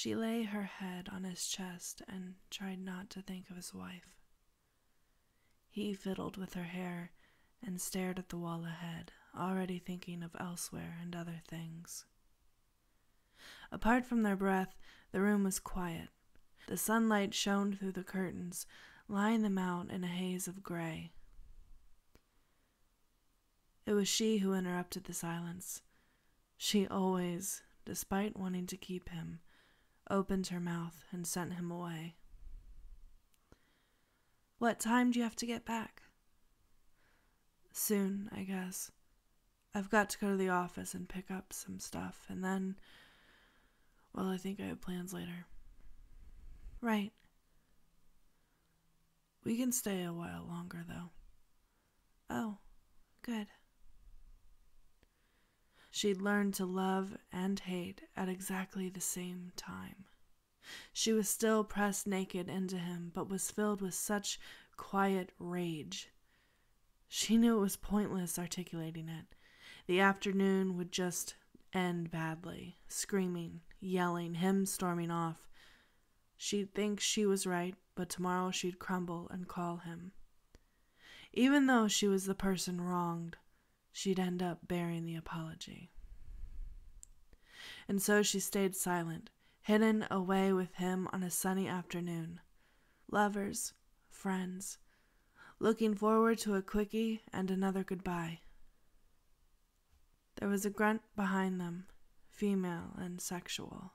She lay her head on his chest and tried not to think of his wife. He fiddled with her hair and stared at the wall ahead, already thinking of elsewhere and other things. Apart from their breath, the room was quiet. The sunlight shone through the curtains, lying them out in a haze of gray. It was she who interrupted the silence. She always, despite wanting to keep him, opened her mouth and sent him away. "What time do you have to get back?" "Soon, I guess. I've got to go to the office and pick up some stuff, and then, well, I think I have plans later." "Right. We can stay a while longer, though." "Oh, good." She'd learned to love and hate at exactly the same time. She was still pressed naked into him, but was filled with such quiet rage. She knew it was pointless articulating it. The afternoon would just end badly, screaming, yelling, him storming off. She'd think she was right, but tomorrow she'd crumble and call him. Even though she was the person wronged, she'd end up bearing the apology. And so she stayed silent, hidden away with him on a sunny afternoon. Lovers, friends, looking forward to a quickie and another goodbye. There was a grunt behind them, female and sexual.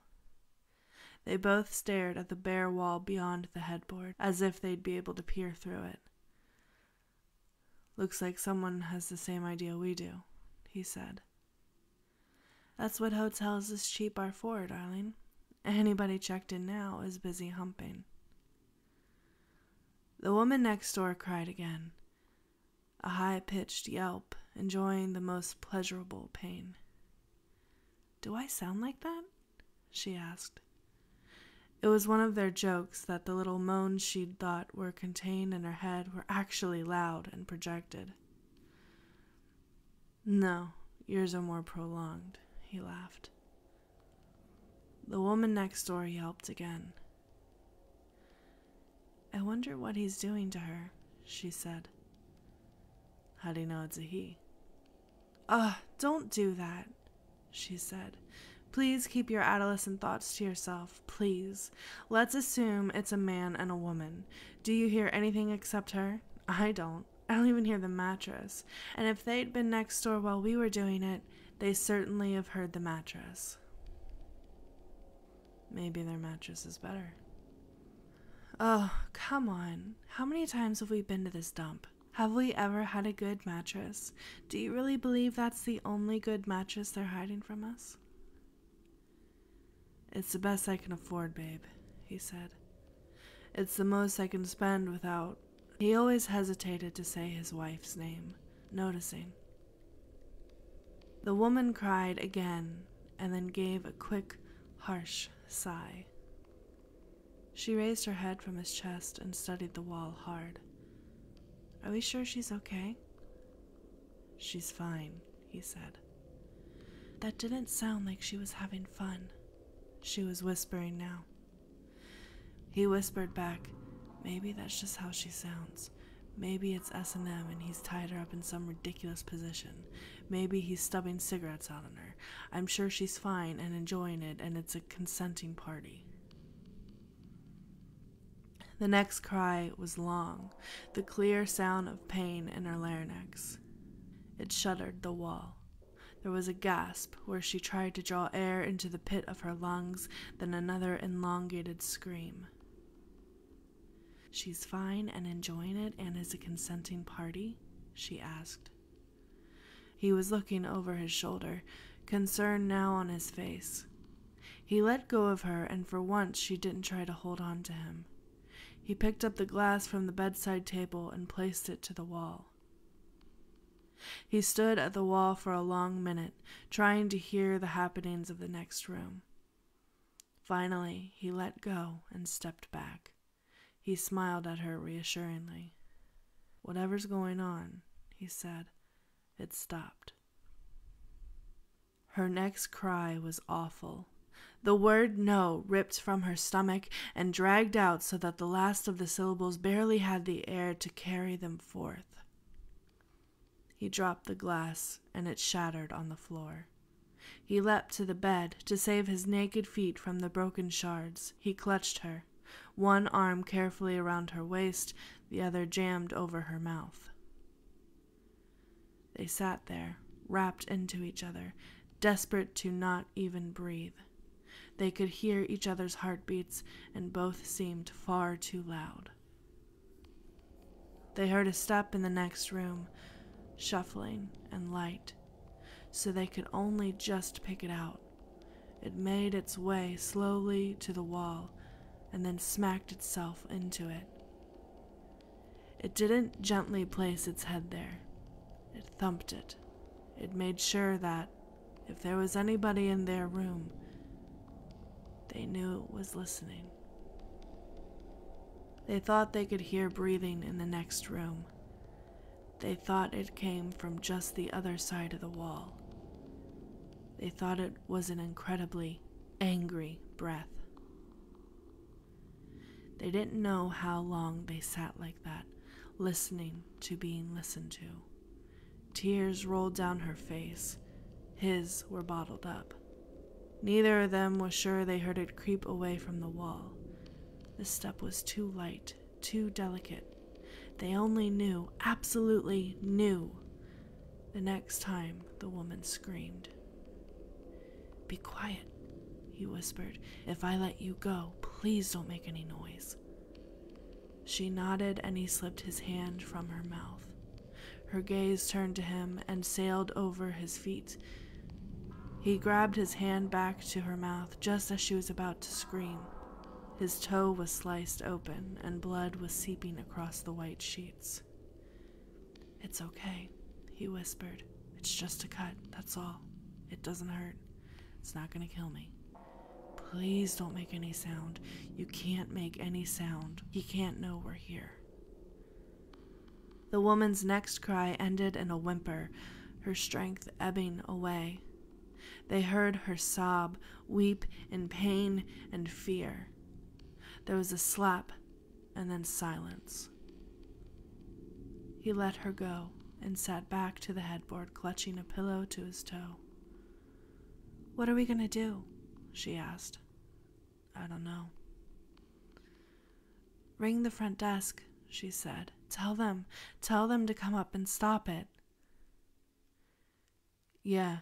They both stared at the bare wall beyond the headboard, as if they'd be able to peer through it. "Looks like someone has the same idea we do," he said. "That's what hotels this cheap are for, darling. Anybody checked in now is busy humping." The woman next door cried again, a high-pitched yelp, enjoying the most pleasurable pain. "Do I sound like that?" she asked. It was one of their jokes that the little moans she'd thought were contained in her head were actually loud and projected. "No, yours are more prolonged," he laughed. The woman next door yelped again. "I wonder what he's doing to her," she said. "How do you know it's a he?" "Ugh, don't do that," she said. "Please keep your adolescent thoughts to yourself, please. Let's assume it's a man and a woman. Do you hear anything except her? I don't. I don't even hear the mattress. And if they'd been next door while we were doing it, they certainly have heard the mattress." "Maybe their mattress is better." "Oh, come on. How many times have we been to this dump? Have we ever had a good mattress? Do you really believe that's the only good mattress they're hiding from us?" "It's the best I can afford, babe," he said. "It's the most I can spend without—" He always hesitated to say his wife's name, noticing. The woman cried again and then gave a quick, harsh sigh. She raised her head from his chest and studied the wall hard. "Are we sure she's okay?" "She's fine," he said. That didn't sound like she was having fun. She was whispering now. He whispered back, "Maybe that's just how she sounds. Maybe it's S&M and he's tied her up in some ridiculous position. Maybe he's stubbing cigarettes out on her. I'm sure she's fine and enjoying it, and it's a consenting party." The next cry was long, the clear sound of pain in her larynx. It shuddered the wall. There was a gasp where she tried to draw air into the pit of her lungs, then another elongated scream. "She's fine and enjoying it and is a consenting party?" she asked. He was looking over his shoulder, concern now on his face. He let go of her, and for once she didn't try to hold on to him. He picked up the glass from the bedside table and placed it to the wall. He stood at the wall for a long minute, trying to hear the happenings of the next room. Finally, he let go and stepped back. He smiled at her reassuringly. "Whatever's going on," he said, "it stopped." Her next cry was awful. The word no ripped from her stomach and dragged out so that the last of the syllables barely had the air to carry them forth. He dropped the glass, and it shattered on the floor. He leapt to the bed to save his naked feet from the broken shards. He clutched her, one arm carefully around her waist, the other jammed over her mouth. They sat there, wrapped into each other, desperate to not even breathe. They could hear each other's heartbeats, and both seemed far too loud. They heard a step in the next room, shuffling and light, so they could only just pick it out. It made its way slowly to the wall, and then smacked itself into it. It didn't gently place its head there. It thumped it. It made sure that, if there was anybody in their room, they knew it was listening. They thought they could hear breathing in the next room. They thought it came from just the other side of the wall. They thought it was an incredibly angry breath. They didn't know how long they sat like that, listening to being listened to. Tears rolled down her face. His were bottled up. Neither of them was sure they heard it creep away from the wall. The step was too light, too delicate. They only knew, absolutely knew, the next time the woman screamed. "Be quiet," he whispered. "If I let you go, please don't make any noise." She nodded, and he slipped his hand from her mouth. Her gaze turned to him and sailed over his feet. He grabbed his hand back to her mouth just as she was about to scream. His toe was sliced open, and blood was seeping across the white sheets. "It's okay," he whispered. "It's just a cut, that's all. It doesn't hurt. It's not going to kill me. Please don't make any sound. You can't make any sound. He can't know we're here." The woman's next cry ended in a whimper, her strength ebbing away. They heard her sob, weep in pain and fear. There was a slap, and then silence. He let her go and sat back to the headboard, clutching a pillow to his toe. "What are we going to do?" she asked. "I don't know." "Ring the front desk," she said. Tell them to come up and stop it." "Yeah."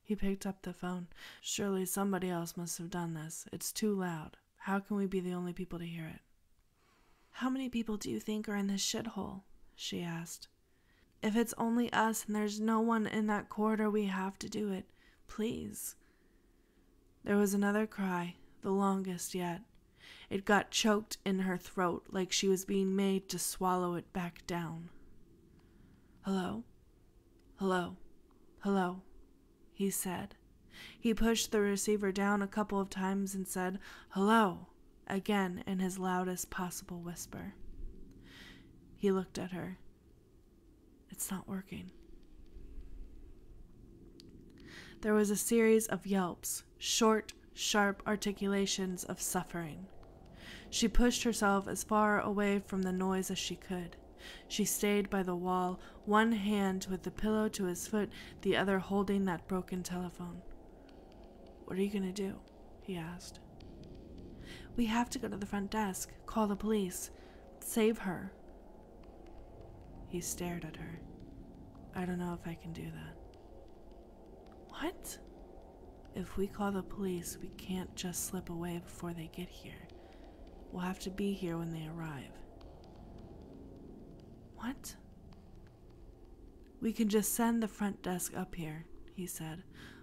He picked up the phone. "Surely somebody else must have done this. It's too loud. How can we be the only people to hear it?" "How many people do you think are in this shithole?" she asked. "If it's only us and there's no one in that corridor, we have to do it. Please." There was another cry, the longest yet. It got choked in her throat like she was being made to swallow it back down. "Hello? Hello? Hello?" he said. He pushed the receiver down a couple of times and said, "Hello," again in his loudest possible whisper. He looked at her. "It's not working." There was a series of yelps, short, sharp articulations of suffering. She pushed herself as far away from the noise as she could. She stayed by the wall, one hand with the pillow to his foot, the other holding that broken telephone. "What are you going to do?" he asked. "We have to go to the front desk, call the police, save her." He stared at her. "I don't know if I can do that." "What?" "If we call the police, we can't just slip away before they get here. We'll have to be here when they arrive." "What?" "We can just send the front desk up here," he said.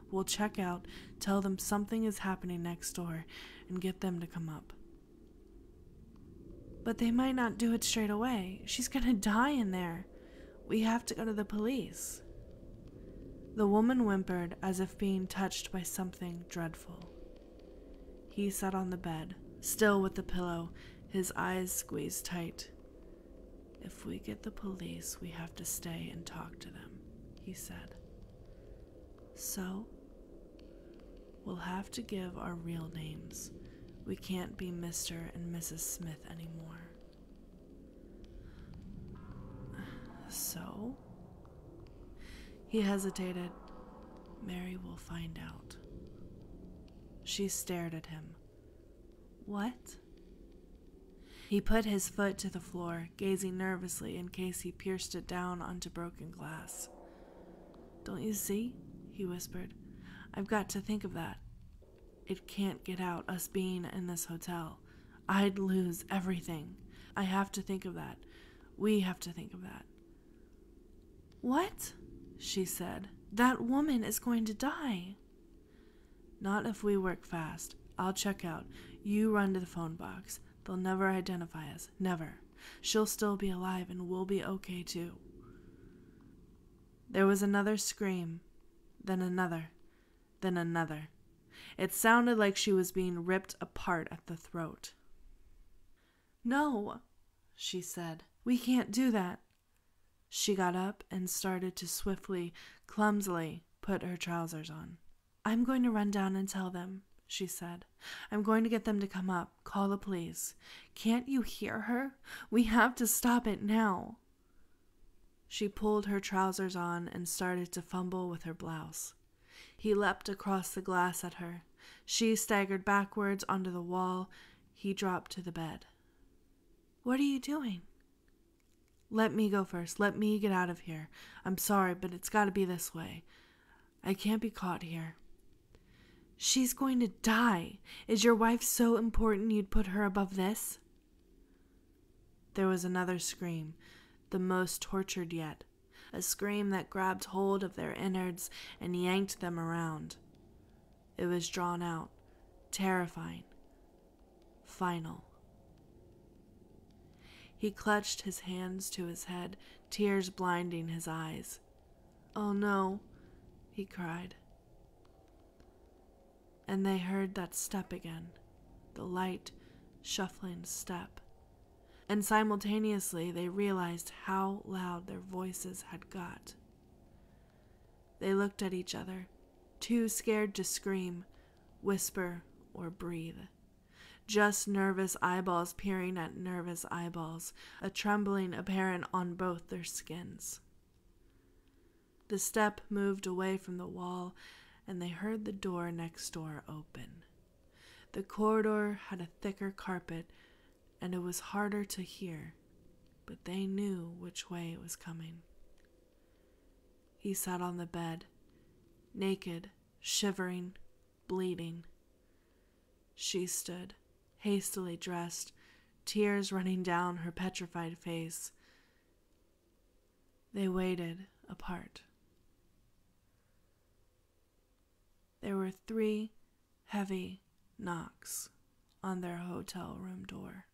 "We'll check out, tell them something is happening next door, and get them to come up." "But they might not do it straight away. She's gonna die in there. We have to go to the police." The woman whimpered as if being touched by something dreadful. He sat on the bed, still with the pillow, his eyes squeezed tight. "If we get the police, we have to stay and talk to them," he said. "So?" We'll have to give our real names. We can't be Mr. and Mrs. Smith anymore. So? He hesitated. Mary will find out. She stared at him. What? He put his foot to the floor, gazing nervously in case he pierced it down onto broken glass. Don't you see? He whispered. I've got to think of that. It can't get out, us being in this hotel. I'd lose everything. I have to think of that. We have to think of that. What? She said. That woman is going to die. Not if we work fast. I'll check out. You run to the phone box. They'll never identify us. Never. She'll still be alive and we'll be okay too. There was another scream, then another, then another. It sounded like she was being ripped apart at the throat. No, she said. We can't do that. She got up and started to swiftly, clumsily put her trousers on. I'm going to run down and tell them, she said. I'm going to get them to come up, call the police. Can't you hear her? We have to stop it now. She pulled her trousers on and started to fumble with her blouse. He leapt across the glass at her. She staggered backwards onto the wall. He dropped to the bed. What are you doing? Let me go first. Let me get out of here. I'm sorry, but it's got to be this way. I can't be caught here. She's going to die. Is your wife so important you'd put her above this? There was another scream, the most tortured yet, a scream that grabbed hold of their innards and yanked them around. It was drawn out, terrifying, final. He clutched his hands to his head, tears blinding his eyes. Oh no, he cried. And they heard that step again, the light, shuffling step. And simultaneously they realized how loud their voices had got. They looked at each other, too scared to scream, whisper, or breathe. Just nervous eyeballs peering at nervous eyeballs, a trembling apparent on both their skins. The step moved away from the wall, and they heard the door next door open. The corridor had a thicker carpet, and it was harder to hear, but they knew which way it was coming. He sat on the bed, naked, shivering, bleeding. She stood, hastily dressed, tears running down her petrified face. They waited apart. There were 3 heavy knocks on their hotel room door.